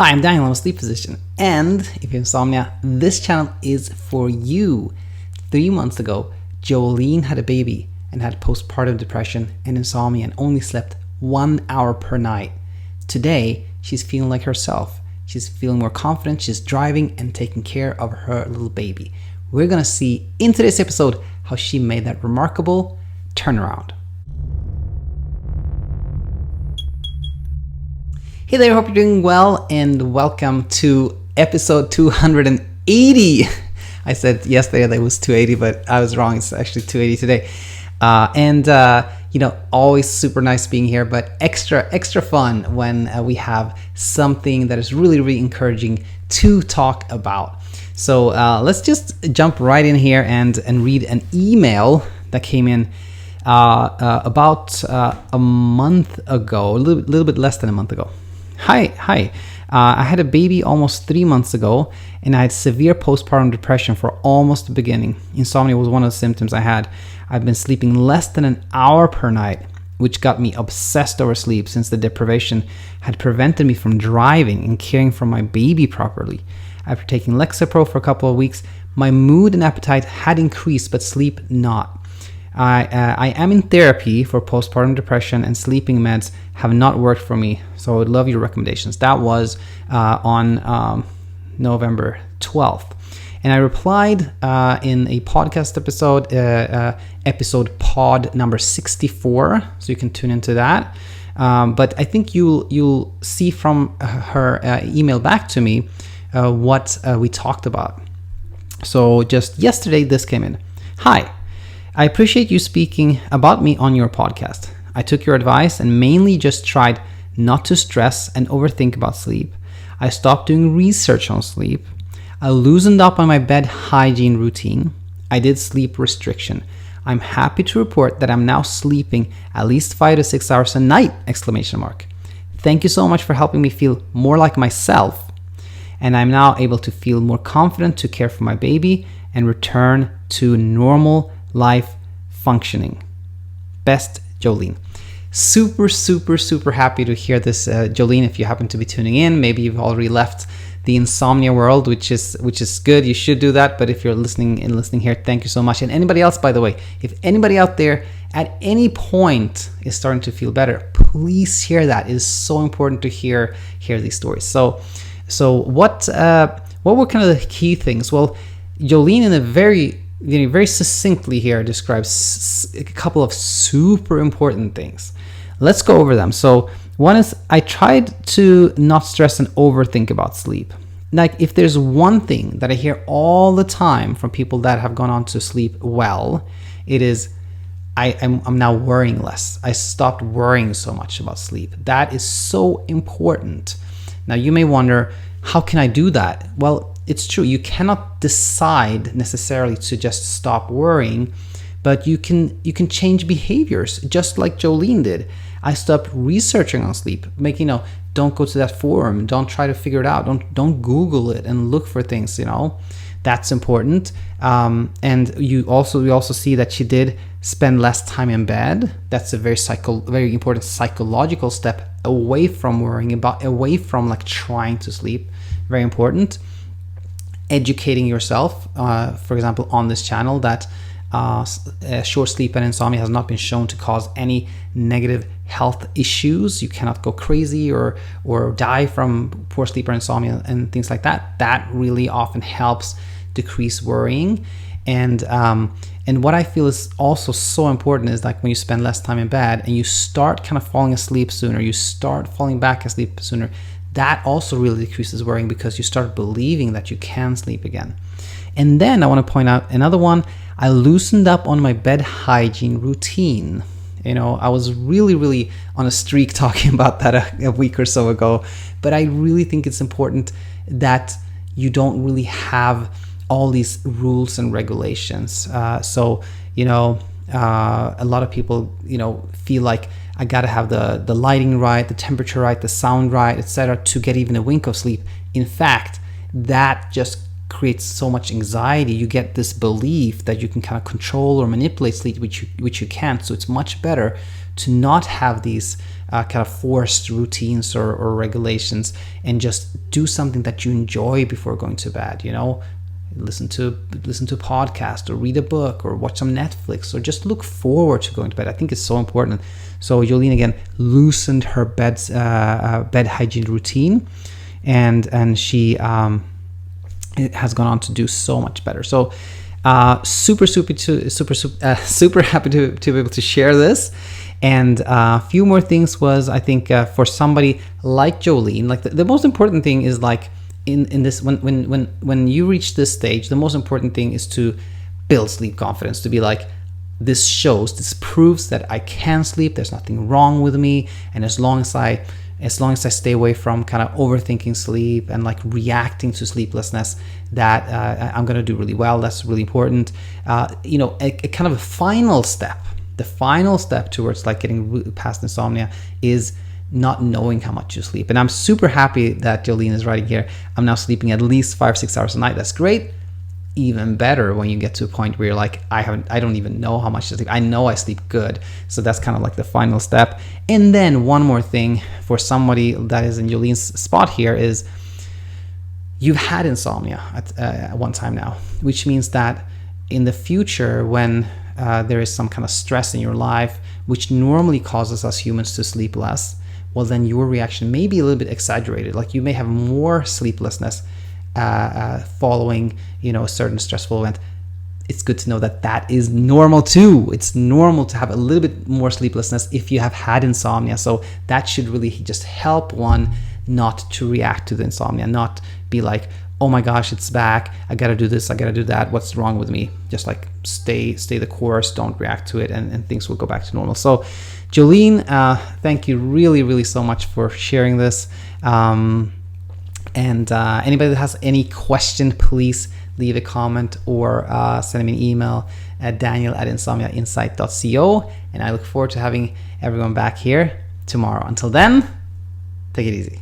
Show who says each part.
Speaker 1: Hi, I'm Daniel. I'm a sleep physician. And if you have insomnia, this channel is for you. 3 months ago, Jolene had a baby and had postpartum depression and insomnia and only slept 1 hour per night. Today, she's feeling like herself. She's feeling more confident. She's driving and taking care of her little baby. We're going to see in today's episode how she made that remarkable turnaround. Hey there, hope you're doing well and welcome to episode 280. I said yesterday that it was 280, but I was wrong. It's actually 280 today. Always super nice being here, but extra fun when we have something that is really encouraging to talk about. So let's just jump right in here and read an email that came in about a month ago, a little bit less than a month ago. Hi. I had a baby almost 3 months ago, and I had severe postpartum depression for almost the beginning. Insomnia was one of the symptoms I had. I've been sleeping less than an hour per night, which got me obsessed over sleep since the deprivation had prevented me from driving and caring for my baby properly. After taking Lexapro for a couple of weeks, my mood and appetite had increased, but sleep not. I am in therapy for postpartum depression, and sleeping meds have not worked for me, so I would love your recommendations. That was on November 12th. And I replied in a podcast episode pod number 64, so you can tune into that. But I think you'll see from her email back to me what we talked about. So just yesterday, this came in. Hi. I appreciate you speaking about me on your podcast. I took your advice and mainly just tried not to stress and overthink about sleep. I stopped doing research on sleep. I loosened up on my bed hygiene routine. I did sleep restriction. I'm happy to report that I'm now sleeping at least 5 to 6 hours a night! Thank you so much for helping me feel more like myself. And I'm now able to feel more confident to care for my baby and return to normal life functioning. Best, Jolene. Super happy to hear this, Jolene. If you happen to be tuning in, maybe you've already left the insomnia world, which is good. You should do that. But if you're listening here, thank you so much. And anybody else, by the way, if anybody out there at any point is starting to feel better, please share that. It is so important to hear these stories. So what were kind of the key things? Well, Jolene, in a very succinctly here, describes a couple of super important things. Let's go over them. So one is, I tried to not stress and overthink about sleep. Like, if there's one thing that I hear all the time from people that have gone on to sleep well, it is, I'm now worrying less. I stopped worrying so much about sleep. That is so important. Now you may wonder, how can I do that? Well, it's true. You cannot decide necessarily to just stop worrying, but you can change behaviors, just like Jolene did. I stopped researching on sleep, don't go to that forum, don't try to figure it out, don't Google it and look for things. That's important. And we also see that she did spend less time in bed. That's a very important psychological step away from worrying away from like trying to sleep. Very important. Educating yourself, for example, on this channel, that short sleep and insomnia has not been shown to cause any negative health issues. You cannot go crazy or die from poor sleep or insomnia and things like that. That really often helps decrease worrying. And what I feel is also so important is, like, when you spend less time in bed and you start kind of falling asleep sooner, you start falling back asleep sooner, that also really decreases worrying because you start believing that you can sleep again. And then I want to point out another one. I loosened up on my bed hygiene routine. I was really on a streak talking about that a week or so ago, but I really think it's important that you don't really have all these rules and regulations. A lot of people, feel like I gotta have the lighting right, the temperature right, the sound right, etc., to get even a wink of sleep. In fact, that just creates so much anxiety. You get this belief that you can kind of control or manipulate sleep, which you can't. So it's much better to not have these kind of forced routines or regulations, and just do something that you enjoy before going to bed. Listen to a podcast, or read a book, or watch some Netflix, or just look forward to going to bed. I think it's so important. So Jolene again loosened her bed hygiene routine, and she has gone on to do so much better. So super happy to be able to share this. And a few more things was, I think, for somebody like Jolene, like the most important thing is, like, in this, when you reach this stage, the most important thing is to build sleep confidence, to be like, this proves that I can sleep, there's nothing wrong with me, and as long as I stay away from kind of overthinking sleep and like reacting to sleeplessness, that I'm gonna do really well. That's really important. A kind of a final step. The final step towards like getting past insomnia is not knowing how much you sleep. And I'm super happy that Jolene is writing here, I'm now sleeping at least 5-6 hours a night. That's great. Even better when you get to a point where you're like, I don't even know how much to sleep. I know I sleep good. So that's kind of like the final step. And then one more thing for somebody that is in Jolene's spot here is, you've had insomnia at one time now, which means that in the future, when there is some kind of stress in your life, which normally causes us humans to sleep less, well, then your reaction may be a little bit exaggerated. Like, you may have more sleeplessness following, a certain stressful event. It's good to know that that is normal too. It's normal to have a little bit more sleeplessness if you have had insomnia. So that should really just help one not to react to the insomnia, not be like, oh my gosh, it's back, I gotta do this, I gotta do that, what's wrong with me? Just like stay the course, don't react to it, and things will go back to normal. So Jolene, thank you really so much for sharing this. And anybody that has any question, please leave a comment or send me an email at daniel@insomniainsight.co, and I look forward to having everyone back here tomorrow. Until then, take it easy.